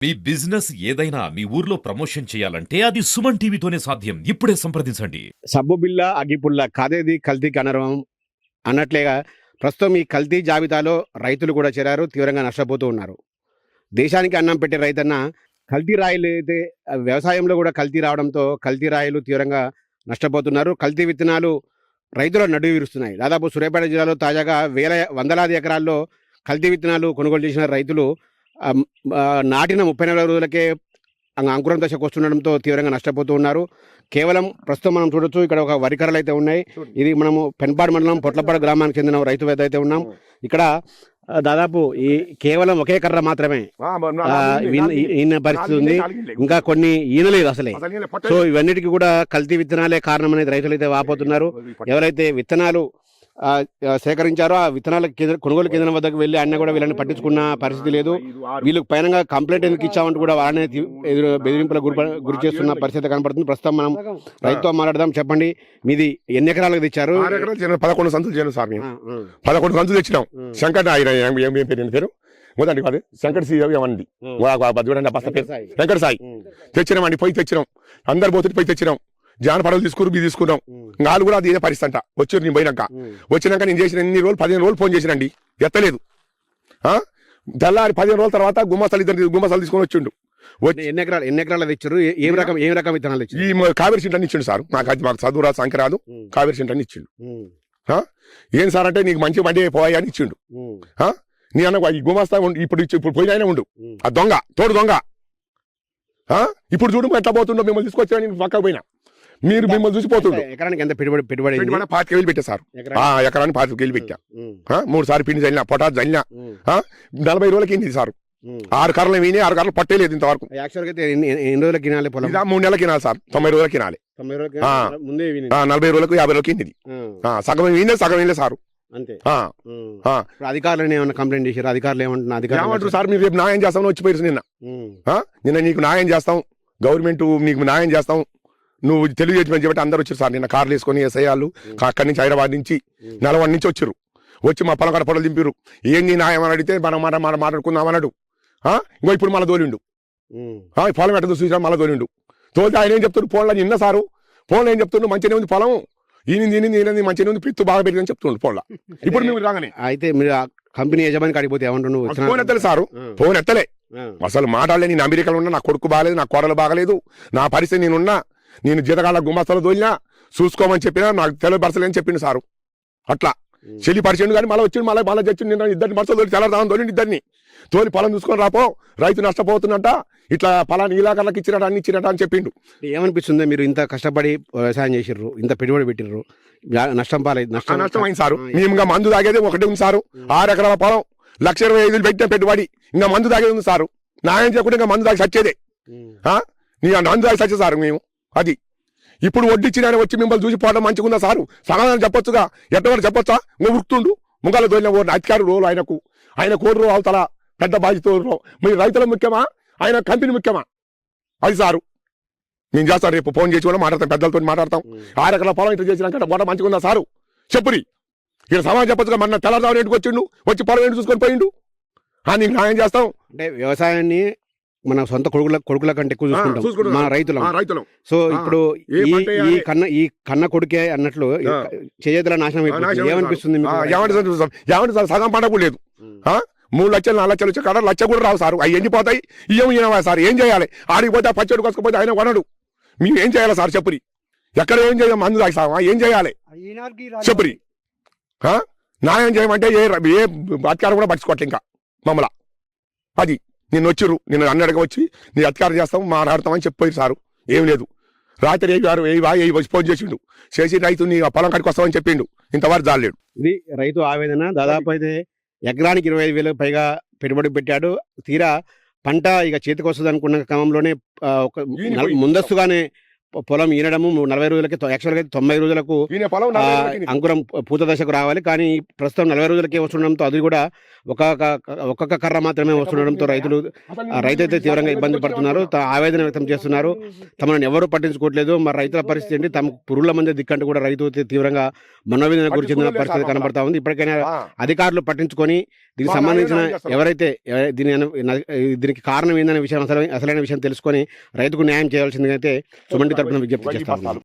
మీ business ఏదైనా మీ ఊర్లో promotion చేయాలంటే అది సుమన్ టీవీతోనే సాధ్యం. ఇప్పుడే సంప్రదించండి. సబ్బు బిళ్ళ అగ్గిపుల్ల కాదేది కల్తీ కనరం అన్నట్లేగా ప్రస్తుతం ఈ కల్తీ జాబితాలో రైతులు కూడా చేరారు, తీవ్రంగా నష్టపోతూ ఉన్నారు. దేశానికి అన్నం పెట్టే రైతన్న కల్తీ రాయిలు అయితే వ్యవసాయంలో కూడా కల్తీ రావడంతో కల్తీ రాయిలు తీవ్రంగా నష్టపోతున్నారు. కల్తీ విత్తనాలు రైతుల నడువి విరుస్తున్నాయి. దాదాపు సూర్యాపేట జిల్లాలో తాజాగా వందలాది ఎకరాల్లో కల్తీ విత్తనాలు కొనుగోలు చేసిన రైతులు నాటిన 34 రోజులకే అంకురం దశకు వస్తుండడంతో తీవ్రంగా నష్టపోతూ ఉన్నారు. కేవలం ప్రస్తుతం మనం చూడొచ్చు, ఇక్కడ ఒక వరి కర్రలు అయితే ఉన్నాయి. ఇది మనము పెన్పాడు మండలం పొట్లపాడు గ్రామానికి చెందిన రైతు వద్ద అయితే ఉన్నాం. ఇక్కడ దాదాపు ఈ కేవలం ఒకే కర్ర మాత్రమే ఈయన పరిస్థితి ఉంది. ఇంకా కొన్ని ఈనలేదు అసలే. సో ఇవన్నిటికీ కూడా కల్తీ విత్తనాలే కారణం అనేది రైతులు అయితే వాపోతున్నారు. ఎవరైతే విత్తనాలు సేకరించారో ఆ విత్తనాల కొనుగోలు కేంద్రం వద్దకు వెళ్ళి అన్న కూడా వీళ్ళని పట్టించుకున్న పరిస్థితి లేదు. వీళ్ళకి పైన కంప్లైంట్ ఎందుకు ఇచ్చామంటూ కూడా వాళ్ళనే బెదిరింపులకు గురి చేస్తున్న పరిస్థితి కనపడుతుంది. ప్రస్తుతం మనం రైతుతో మాట్లాడదాం. చెప్పండి, మీది ఎన్ని ఎకరాలకు తెచ్చారు? 11 సంచులు చేయను సార్. మేము 11 సంచులు తెచ్చినాం. శంకర్ పేరు మొదటి కాదు, శంకర్ ఏమండి చూడండి, శంకర్ సాయి తెచ్చినామండి. పోయి తెచ్చినాం, అందరు పోతే పోయి తెచ్చినాం. జానపడలు తీసుకురు, బీ తీసుకున్నాం. నాలుగు కూడా అది ఇదే పరిస్థితి అంట. వచ్చారు నేను పోయినాక. వచ్చినాక నేను చేసిన ఎన్ని రోజులు 15 రోజులు ఫోన్ చేసినండి, ఎత్తలేదు. తెల్లారి 15 రోజుల తర్వాత గుమ్మస్తాలు తీసుకొని వచ్చిండు. ఎన్ని ఎకరాలు తెచ్చారు? ఏం రకం విత్తనాలు తెచ్చారు? ఈ కావేరి సెంటర్ ఇచ్చిండు సార్. మాకు చదువు రాదు, సంఖ్య రాదు. కావేరి సెంటర్ ఇచ్చిండు. ఏం సార్ అంటే నీకు మంచి బండి పోయా అని ఇచ్చిండు. నీ అన్న ఈ గుమస్తా ఇప్పుడు పోయినా ఉండు. ఆ దొంగ తోడు దొంగ. ఇప్పుడు చూడు ఎట్లా పోతుండో. మిమ్మల్ని తీసుకొచ్చా నేను పక్కకు పోయినా, మీరు మిమ్మల్ని చూసిపోతుండ్రు. ఎకరానికి ఎంత పెట్టుబడి 25,000 పెట్టా సార్. ఎకరానికి 25,000 పెట్టా. 3 సార్లు పిండి చల్లినా, పొటాస్ చల్లినా. 40 రోజులకి ఏంది సార్. 6 కర్రలు విని 6 కర్రలు పట్టేలేదు ఇంతవరకు. ఎన్ని రోజులకి కినాలి? 3 నెలలకు కినాలి సార్. 90 రోజులకి కినాలి. 40 రోజులకు 50 రోజులకి ఏంది. సగం వినే సగం వినలే సారు. అంతే. అధికారులను ఏమన్నా కంప్లైంట్ చేశారు? అధికారులు ఏమంటారు సార్? మీరు రేపు న్యాయం చేస్తామని వచ్చిపోయారు. నిన్న నీకు న్యాయం చేస్తాం, గవర్నమెంట్ నీకు న్యాయం చేస్తాం, నువ్వు తెలియజేయమని చెప్పి అందరు వచ్చారు సార్. నిన్న కార్లు వేసుకొని ఎస్ఐ వాళ్ళు అక్కడి నుంచి హైదరాబాద్ నుంచి నల్గొండ నుంచి వచ్చారు. వచ్చి మా పొలం కాడ పొలం దింపారు. ఏంది న్యాయం అని అడిగితే మనం మాట్లాడుకుందాం అన్నాడు. ఇంకో ఇప్పుడు మళ్ళీ తోలిండు. పొలం ఎట్ట చూసా మళ్ళీ తోలిండు. తోలితే ఆయన ఏం చెప్తాడు ఫోన్లో? నిన్న సారు ఫోన్లో ఏం చెప్తుండ్రు? మంచిగానే ఉంది పొలం, ఈయన మంచిగా ఉంది, పిత్తు బాగా పెరిగిందని చెప్తుండ్రు ఫోన్లో. ఇప్పుడు మేము రాగానే అయితే మీరు కంపెనీ యజమానికి అడిగిపోతే ఏమంటున్నావు? ఫోన్ ఎత్తలే సారు, ఫోన్ ఎత్తలే. అసలు మాట్లాడలే. నేను అమెరికాలో ఉన్నా, నా కొడుకు బాగాలేదు, నా కోడలు బాగలేదు, నా పరిస్థితి నేనున్నా, నేను జీతకాల గుమ్మస్తలు తోలినా చూసుకోమని చెప్పినా నాకు తెలియపరచలేని చెప్పిండు సారు. అట్లా చెల్లి పరిచయం కానీ మళ్ళీ వచ్చిండు. మళ్ళీ చచ్చిండు. నేను 2 పరసలు తోలి తెల్లదామని తోలిండి. 2 తోలి పొలం చూసుకొని రాపో, రైతు నష్టపోతున్నట్ట, ఇట్లా పొలాన్ని ఇలాకర్లకు ఇచ్చినట్టు అన్ని ఇచ్చినట్టు అని చెప్పిండు. ఏమనిపిస్తుంది? మీరు ఇంత కష్టపడి వ్యవసాయం చేసిర్రు, ఇంత పెట్టుబడి పెట్టిర్రు, నష్టం అయింది సారు. మేము ఇంకా మందు తాగేది ఒకటి ఉంది సారు. 6 ఎకరాల పొలం 1,25,000 పెట్టిన పెట్టుబడి, ఇంకా మందు తాగేది ఉంది సారు. న్యాయం చేయకుండా ఇంకా మందు తాగి సచ్చేదే. నీ మందు తాగి సచ్చే సారు మేము. అది ఇప్పుడు వడ్డిచ్చిన వచ్చి మిమ్మల్ని చూసి పోవడం మంచిగా ఉందా సారు? సమాధానం చెప్పొచ్చుగా, ఎట్టవాడు చెప్పొచ్చా? నువ్వు ఉరుకుతుండు. ముంగల దోలిన అధికారి రోలు ఆయన కోడు రో అవతల పెద్ద బాధ్యత. మీ రైతుల ముఖ్యమా, ఆయన కంపెనీ ముఖ్యమా? అది సారు. నేను చేస్తాను, రేపు ఫోన్ చేసి కూడా మాట్లాడతాం, పెద్దలతో మాట్లాడతాం. 6 ఎకరాల పొలం ఇట్లా చేసినాక పోవడం మంచిగా ఉందా సారు? చెప్పురి. ఇక్కడ సమాధానం చెప్పొచ్చుగా. మన తెల్లదారు ఇంటికి వచ్చిండు, వచ్చి పొలం ఏంటి చూసుకొని పోయిండు. నీకు న్యాయం చేస్తాం. అంటే వ్యవసాయాన్ని మన సొంత కొడుకుల కంటే ఎక్కువ చూసుకుంటాం మన రైతులు. సో ఇప్పుడు ఈ కన్న కొడుకే అన్నట్లు చేతుల నాశనం అయిపోతుంది. ఏమనిపిస్తుంది? ఏమంటే సగం పంట కూడా లేదు. 3 లక్షలు 4 లక్షలు వచ్చే కాడ 1 లక్ష కూడా రావు సారు. అవి ఎండిపోతాయి. ఇయ్యవా సార్? ఏం చేయాలి? ఆడికి పోతే ఆ పచ్చడి కొసుకపోతే ఆయన కొనడు. మేము ఏం చేయాలి సార్? చెప్పురి. ఎక్కడ ఏం చేయాలి? మందు తాగిస్తావా? ఏం చేయాలి? చెప్పురి. న్యాయం చేయమంటే ఏ అధికారం కూడా పట్టించుకోవట్లే ఇంకా మమ్మల్ని. అది నిన్ను వచ్చిర్రు, నిన్ను అన్నడగా వచ్చి నీ అధికారం చేస్తాం, మాట్లాడతామని చెప్పారు సారు. ఏం లేదు. రాత్రి ఫోన్ చేసిండు, చేసి రైతు నీ పొలం కాడికి వస్తామని చెప్పిండు. ఇంతవరకు జాలేడు. ఇది రైతు ఆవేదన. దాదాపు అయితే ఎకరానికి 25,000 పైగా పెట్టుబడి పెట్టాడు. తీరా పంట ఇక చేతికి వస్తుంది అనుకున్న క్రమంలోనే ముందస్తుగానే పొలం ఈనడము 40 రోజులకి యాక్చువల్గా 90 రోజులకు ఈయన పొలం ఆ, 40 రోజులకి అంకురం పూత దశకు రావాలి. కానీ ప్రస్తుతం 40 రోజులకే వస్తుండడంతో అది కూడా ఒక్కొక్క కర్ర మాత్రమే వస్తుండడంతో రైతు అయితే తీవ్రంగా ఇబ్బంది పడుతున్నారు. ఆవేదన వ్యక్తం చేస్తున్నారు. తమను ఎవరు పట్టించుకోవట్లేదు. మరి రైతుల పరిస్థితి ఏంటి, తమ పురుగుల మంది దిక్కంటూ కూడా రైతు అయితే తీవ్రంగా మనోవేదన గురి చెందిన పరిస్థితి కనబడతా ఉంది. ఇప్పటికైనా అధికారులు పట్టించుకొని దీనికి సంబంధించిన ఎవరైతే దీనికి కారణం ఏందనే విషయం అసలైన విషయం తెలుసుకొని రైతుకు న్యాయం చేయాల్సిందిగా అయితే సుమంటి తరపున విజ్ఞప్తి చేస్తారు.